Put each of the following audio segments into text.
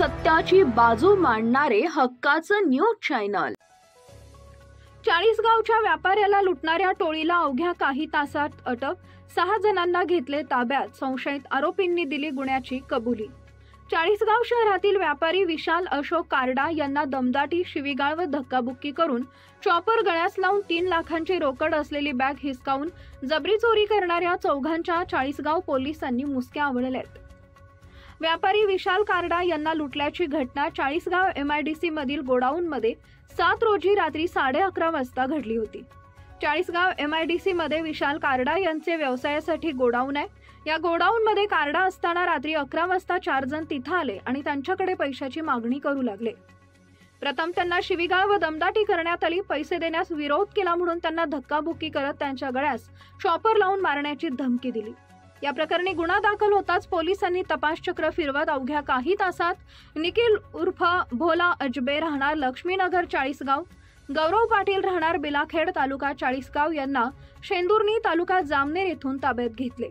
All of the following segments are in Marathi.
सत्याची बाजू मांडणारे हक्काचं न्यूज चॅनल। चाळीसगावच्या व्यापाऱ्याला लुटणाऱ्या टोळीला अवघ्या काही तासात अटक। 6 जणांना घेतले ताब्यात। संशयित आरोपींनी दिली गुन्ह्याची कबुली। चाळीसगाव शहरातील व्यापारी विशाल अशोक कारडा यांना दमदाटी, शिवीगाळ व धक्काबुक्की करून चॉपर गळ्यास लावून 3 लाखांची रोकड असलेली बॅग हिसकावून जबरी चोरी करणाऱ्या चौघांच्या चाळीसगाव पोलिसांनी मुसक्या आवळल्यात। व्यापारी विशाल कारडा यांना लुटल्याची घटना चाळीसगाव MIDC मधील गोडाऊनमध्ये 7 रोजी रात्री 11:30 वाजता घडली होती। चाळीसगाव MIDC मध्ये विशाल कारडा यांचे व्यवसायासाठी गोडाऊन आहे। या गोडाऊनमध्ये कारडा असताना रात्री 11 वाजता 4 जण तिथे आले आणि त्यांच्याकडे पैशाची मागणी करू लागले। प्रथम त्यांना शिवीगाळ व दमदाटी करण्यात आली। पैसे देण्यास विरोध केला म्हणून त्यांना धक्काबुक्की करत त्यांच्या गळ्यास चॉपर लावून मारण्याची धमकी दिली। या प्रकरणी गुन्हा दाखल होताच पोलिसांनी तपासचक्र फिरवत अवघ्या काही तासात निखिल उर्फ भोला अजबे राहणार लक्ष्मीनगर चाळीसगाव, गौरव पाटील राहणार बिलाखेड तालुका चाळीसगाव यांना शेंदुर्णी तालुका जामनेर येथून ताब्यात घेतले।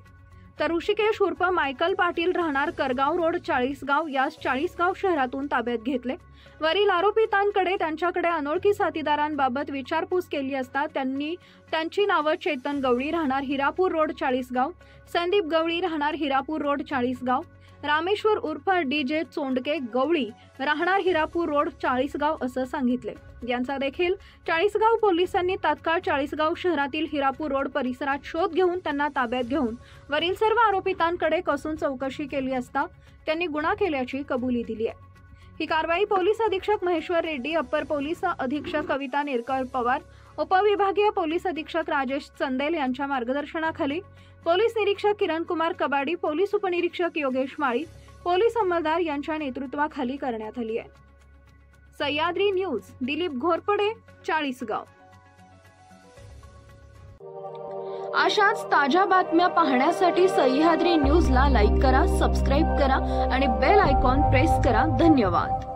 तर ऋषिकेश उर्फ मायकल पाटील राहणार करगाव रोड चाळीसगाव यास चाळीसगाव शहरातून ताब्यात घेतले। वरील आरोपितांकडे त्यांच्याकडे अनोळखी साथीदारांबाबत विचारपूस केली असता त्यांनी त्यांची नावे चेतन गवळी राहणार हिरापूर रोड चाळीसगाव, संदीप गवळी राहणार हिरापूर रोड चाळीसगाव, रामेश्वर उर्फ DJ चोंडके गवळी राहणार हिरापूर रोड चाळीसगाव असं सांगितले। यांचा देखील चाळीसगाव पोलिसांनी तात्काळ चाळीसगाव शहरातील हिरापूर रोड परिसरात शोध घेऊन त्यांना ताब्यात घेऊन वरील सर्व आरोपितांकडे कसून चौकशी केली असता त्यांनी गुन्हा केल्याची कबुली दिली आहे। ही कारवाई पोलीस अधीक्षक महेश्वर रेड्डी, अप्पर पोलीस अधीक्षक कविता नेरकर पवार, उपविभागीय पोलीस अधीक्षक राजेश चंदेल यांच्या मार्गदर्शनाखाली पोलीस निरीक्षक किरण कुमार कबाडी, पोलीस उपनिरीक्षक योगेश माळी, पोलीस अंमलदार यांच्या नेतृत्वाखाली करण्यात आली आहे। सह्याद्री न्यूज, दिलीप घोरपडे, चाळीसगाव। अशाच ताज्या बातम्या पाहण्यासाठी सह्याद्री न्यूजला लाईक करा, सबस्क्राइब करा आणि बेल आयकॉन प्रेस करा। धन्यवाद।